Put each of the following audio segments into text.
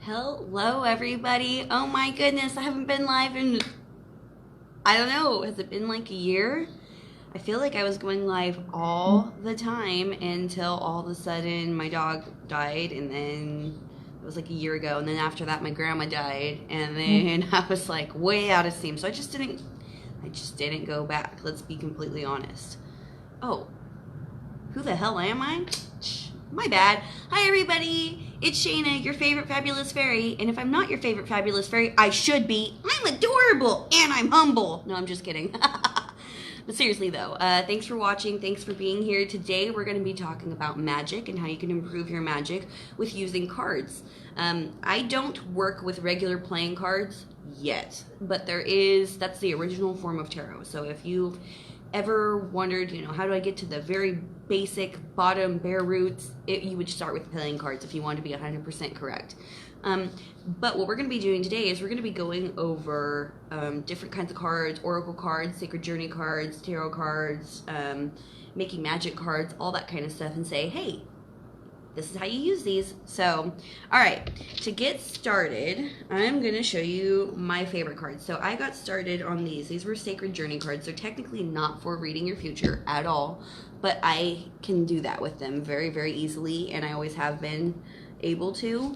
Hello, everybody. Oh my goodness, I haven't been live in, I don't know, has it been like a year? I feel like I was going live all the time until all of a sudden my dog died, and then it was like a year ago, and then after that my grandma died, and then I was like way out of steam. So I just didn't go back. Let's be completely honest. Oh, who the hell am I? My bad. Hi, everybody. It's Shaenna, your favorite fabulous fairy. And if I'm not your favorite fabulous fairy, I should be. I'm adorable and I'm humble. No, I'm just kidding. But seriously, though, thanks for watching. Thanks for being here. Today, we're going to be talking about magic and how you can improve your magic with using cards. I don't work with regular playing cards yet, but that's the original form of tarot. So if you've ever wondered, how do I get to the very basic bottom bare roots, you would start with playing cards if you want to be 100% correct. But what we're going to be doing today is we're going to be going over different kinds of cards, oracle cards, sacred journey cards, tarot cards, making magic cards, all that kind of stuff, and say, hey, this is how you use these. So, all right, to get started, I'm going to show you my favorite cards. So I got started on these. These were sacred journey cards. They're technically not for reading your future at all, but I can do that with them very, very easily, and I always have been able to.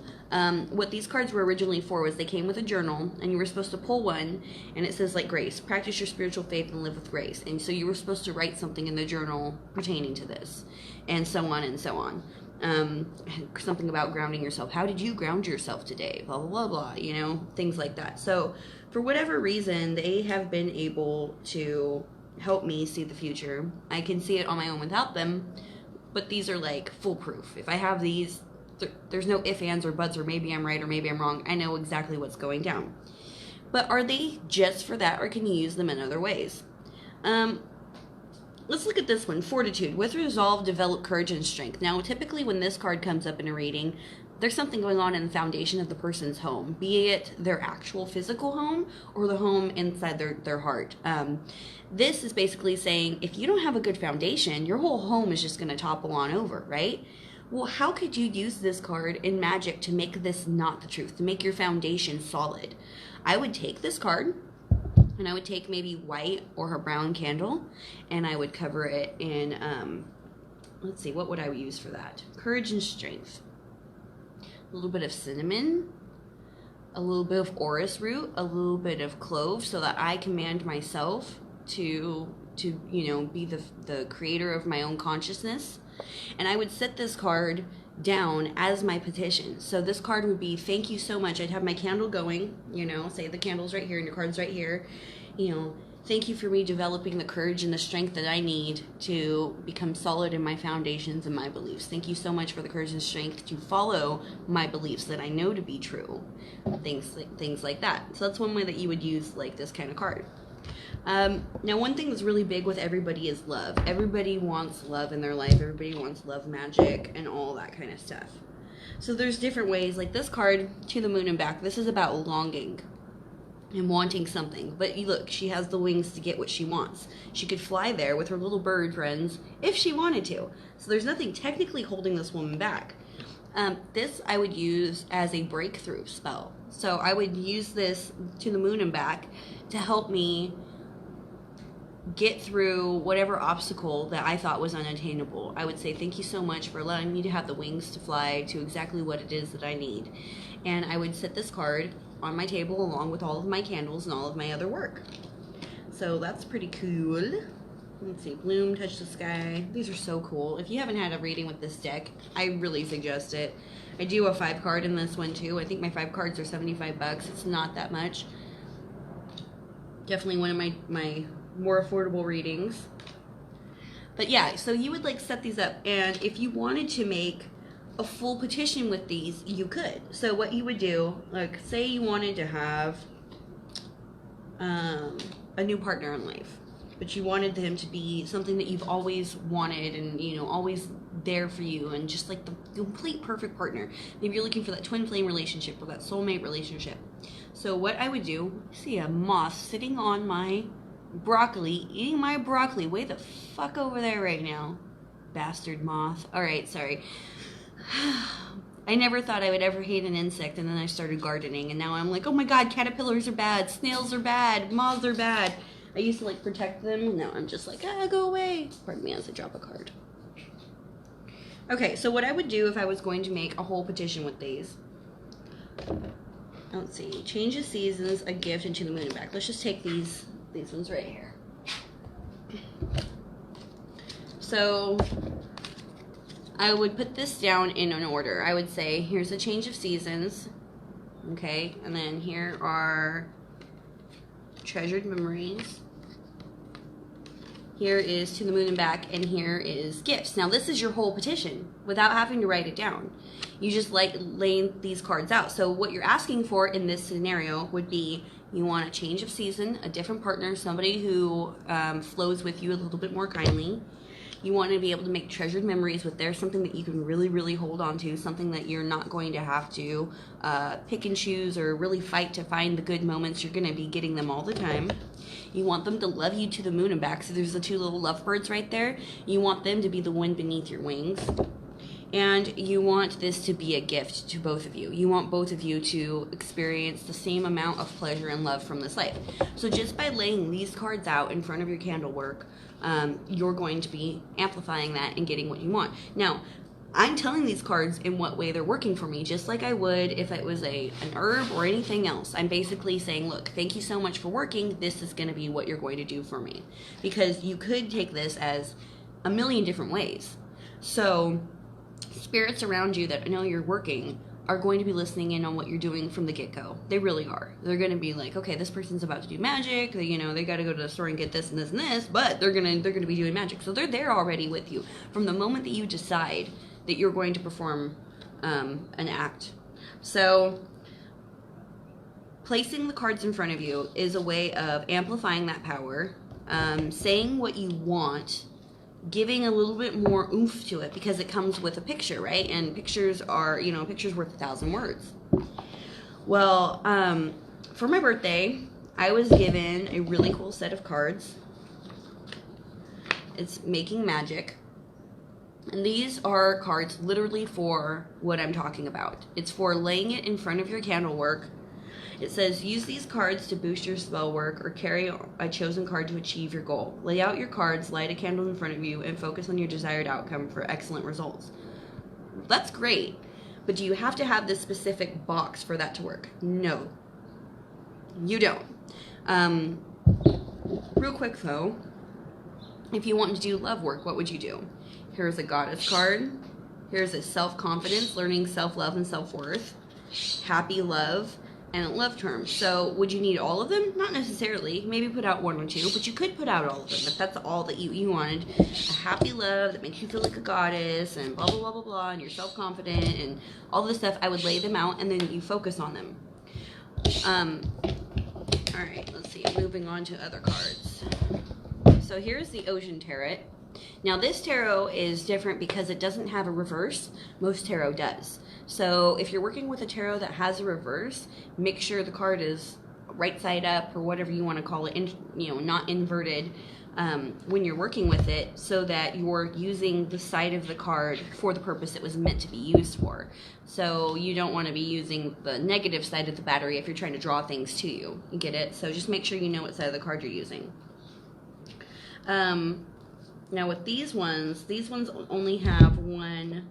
What these cards were originally for was they came with a journal, and you were supposed to pull one, and it says like grace, practice your spiritual faith and live with grace. And so you were supposed to write something in the journal pertaining to this, and so on and so on. Something about grounding yourself. How did you ground yourself today? Blah, blah, blah, blah, things like that. So for whatever reason, they have been able to help me see the future. I can see it on my own without them, but these are like foolproof. If I have these, there's no ifs, ands, or buts, or maybe I'm right or maybe I'm wrong. I know exactly what's going down. But are they just for that, or can you use them in other ways? Let's look at this one, Fortitude. With resolve, develop courage and strength. Now, typically when this card comes up in a reading, there's something going on in the foundation of the person's home, be it their actual physical home or the home inside their heart. This is basically saying, if you don't have a good foundation, your whole home is just going to topple on over, right? Well, how could you use this card in magic to make this not the truth, to make your foundation solid? I would take this card, and I would take maybe white or a brown candle, and I would cover it in, let's see, what would I use for that? Courage and strength. A little bit of cinnamon, a little bit of orris root, a little bit of clove, so that I command myself to be the creator of my own consciousness. And I would set this card down as my petition. So this card would be, thank you so much. I'd have my candle going, say the candle's right here and your card's right here. Thank you for me developing the courage and the strength that I need to become solid in my foundations and my beliefs. Thank you so much for the courage and strength to follow my beliefs that I know to be true. Things like that. So that's one way that you would use like this kind of card. Now, one thing that's really big with everybody is love. Everybody wants love in their life. Everybody wants love magic and all that kind of stuff. So there's different ways, like this card, To the Moon and Back. This is about longing and wanting something. But you look, she has the wings to get what she wants. She could fly there with her little bird friends if she wanted to. So there's nothing technically holding this woman back. This I would use as a breakthrough spell. So I would use this To the Moon and Back to help me get through whatever obstacle that I thought was unattainable. I would say, thank you so much for allowing me to have the wings to fly to exactly what it is that I need. And I would set this card on my table along with all of my candles and all of my other work. So that's pretty cool. Let's see, Bloom, Touch the Sky. These are so cool. If you haven't had a reading with this deck, I really suggest it. I do a 5 card in this one too. I think my 5 cards are 75 bucks. It's not that much. Definitely one of my more affordable readings. But yeah, so you would like set these up, and if you wanted to make a full petition with these, you could. So what you would do, like say you wanted to have a new partner in life, but you wanted them to be something that you've always wanted and always there for you, and just like the complete perfect partner. Maybe you're looking for that twin flame relationship or that soulmate relationship. So what I would do, see a moth sitting on my broccoli, eating my broccoli. Way the fuck over there right now, bastard moth. All right, sorry. I never thought I would ever hate an insect, and then I started gardening, and now I'm like, oh my god, caterpillars are bad, snails are bad, moths are bad. I used to like protect them, and now I'm just like, go away. Pardon me as I drop a card. Okay, so what I would do if I was going to make a whole petition with these, let's see, change the seasons, a gift, and to the moon and back. Let's just take these ones right here. So I would put this down in an order. I would say, here's a change of seasons, okay, and then here are treasured memories. Here is to the moon and back, and here is gifts. Now this is your whole petition without having to write it down. You just like laying these cards out. So what you're asking for in this scenario would be, you want a change of season, a different partner, somebody who flows with you a little bit more kindly. You want to be able to make treasured memories with there, something that you can really, really hold on to, something that you're not going to have to pick and choose or really fight to find the good moments. You're going to be getting them all the time. You want them to love you to the moon and back. So there's the two little lovebirds right there. You want them to be the wind beneath your wings. And you want this to be a gift to both of you. You want both of you to experience the same amount of pleasure and love from this life. So just by laying these cards out in front of your candle work, you're going to be amplifying that and getting what you want. Now, I'm telling these cards in what way they're working for me, just like I would if it was an herb or anything else. I'm basically saying, look, thank you so much for working. This is going to be what you're going to do for me. Because you could take this as a million different ways. So spirits around you that know you're working are going to be listening in on what you're doing from the get-go. They really are. They're going to be like, okay, this person's about to do magic. They, they got to go to the store and get this and this and this, but they're going to be doing magic. So they're there already with you from the moment that you decide that you're going to perform an act. So placing the cards in front of you is a way of amplifying that power, saying what you want, giving a little bit more oomph to it because it comes with a picture, right? And pictures are, pictures worth 1,000 words. Well, for my birthday, I was given a really cool set of cards. It's Making Magic. And these are cards literally for what I'm talking about. It's for laying it in front of your candle work. It says, use these cards to boost your spell work or carry a chosen card to achieve your goal. Lay out your cards, light a candle in front of you, and focus on your desired outcome for excellent results. That's great, but do you have to have this specific box for that to work? No, you don't. Real quick though, if you want to do love work, what would you do? Here's a goddess card. Here's a self-confidence, learning self-love and self-worth, happy love, and a love term. So would you need all of them? Not necessarily. Maybe put out one or two, but you could put out all of them if that's all that you wanted. A happy love that makes you feel like a goddess and blah, blah, blah, blah, blah, and you're self-confident and all this stuff. I would lay them out and then you focus on them. All right, let's see. Moving on to other cards. So here's the Ocean Tarot. Now this tarot is different because it doesn't have a reverse. Most tarot does. So if you're working with a tarot that has a reverse, make sure the card is right side up or whatever you want to call it, not inverted when you're working with it, so that you're using the side of the card for the purpose it was meant to be used for. So you don't want to be using the negative side of the battery if you're trying to draw things to you. You get it? So just make sure you know what side of the card you're using. Now with these ones only have one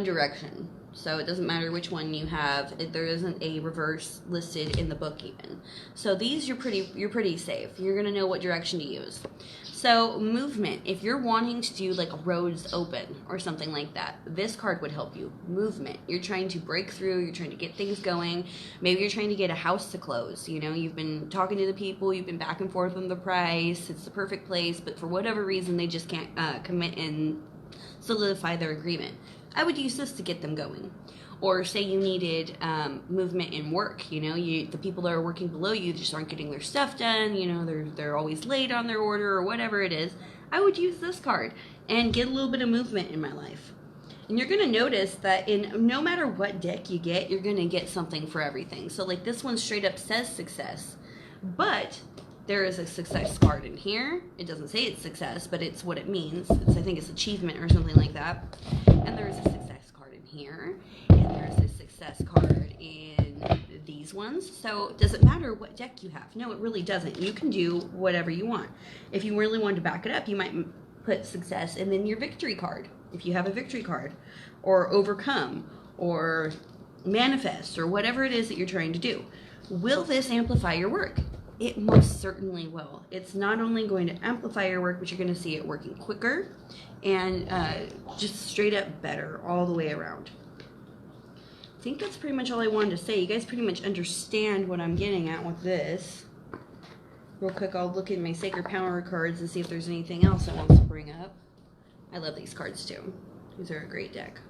direction. So it doesn't matter which one you have. There isn't a reverse listed in the book even. So these you're pretty safe. You're gonna know what direction to use. So movement. If you're wanting to do like roads open or something like that, this card would help you. Movement. You're trying to break through. You're trying to get things going. Maybe you're trying to get a house to close. You've been talking to the people. You've been back and forth on the price. It's the perfect place, but for whatever reason, they just can't commit and solidify their agreement. I would use this to get them going. Or say you needed movement in work. The people that are working below you just aren't getting their stuff done. They're always late on their order or whatever it is. I would use this card and get a little bit of movement in my life. And you're going to notice that no matter what deck you get, you're going to get something for everything. So like this one straight up says success, but there is a success card in here. It doesn't say it's success, but it's what it means. I think it's achievement or something like that. And there is a success card in here. these ones. So does it matter what deck you have? No, it really doesn't. You can do whatever you want. If you really wanted to back it up, you might put success and then your victory card, if you have a victory card, or overcome, or manifest, or whatever it is that you're trying to do. Will this amplify your work? It most certainly will. It's not only going to amplify your work, but you're going to see it working quicker and just straight up better all the way around. I think that's pretty much all I wanted to say. You guys pretty much understand what I'm getting at with this. Real quick, I'll look in my Sacred Power cards and see if there's anything else I want to bring up. I love these cards too. These are a great deck.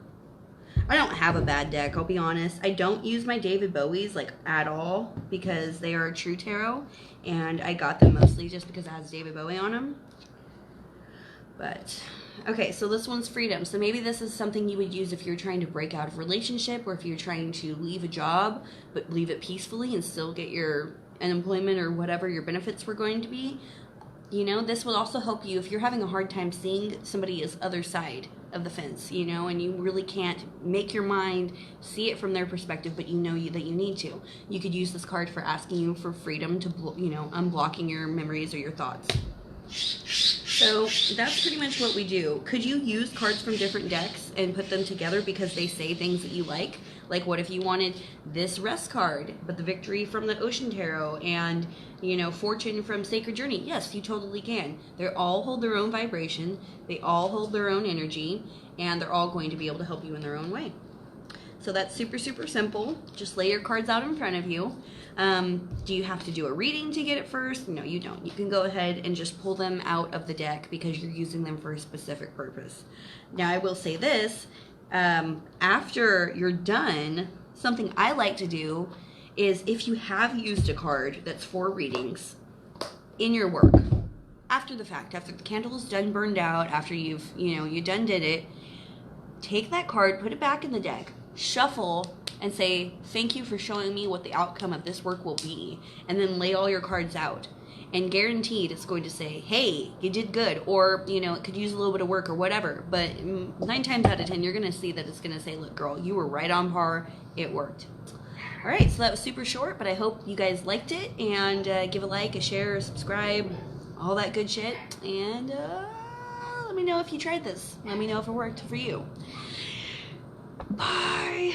I don't have a bad deck, I'll be honest. I don't use my David Bowies like at all because they are a true tarot, and I got them mostly just because it has David Bowie on them. But okay, so this one's freedom. So maybe this is something you would use if you're trying to break out of a relationship, or if you're trying to leave a job but leave it peacefully and still get your unemployment or whatever your benefits were going to be. You know, this will also help you if you're having a hard time seeing somebody's other side of the fence, you know, and you really can't make your mind see it from their perspective, but you know that you need to. You could use this card for asking you for freedom to, you know, unblocking your memories or your thoughts. So that's pretty much what we do. Could you use cards from different decks and put them together because they say things that you like? Like, what if you wanted this rest card, but the victory from the Ocean Tarot and, you know, fortune from Sacred Journey? Yes, you totally can. They all hold their own vibration. They all hold their own energy, and they're all going to be able to help you in their own way. So that's super, super simple. Just lay your cards out in front of you. Do you have to do a reading to get it first? No, you don't. You can go ahead and just pull them out of the deck because you're using them for a specific purpose. Now, I will say this. After you're done, something I like to do is if you have used a card that's for readings in your work, after the fact, after the candle is done burned out, after you done did it, take that card, put it back in the deck, shuffle, and say, thank you for showing me what the outcome of this work will be, and then lay all your cards out. And guaranteed it's going to say, hey, you did good, or, you know, it could use a little bit of work or whatever, but 9 times out of 10, you're going to see that it's going to say, look, girl, you were right on par, it worked. All right, so that was super short, but I hope you guys liked it, and give a like, a share, a subscribe, all that good shit, and let me know if you tried this. Let me know if it worked for you. Bye.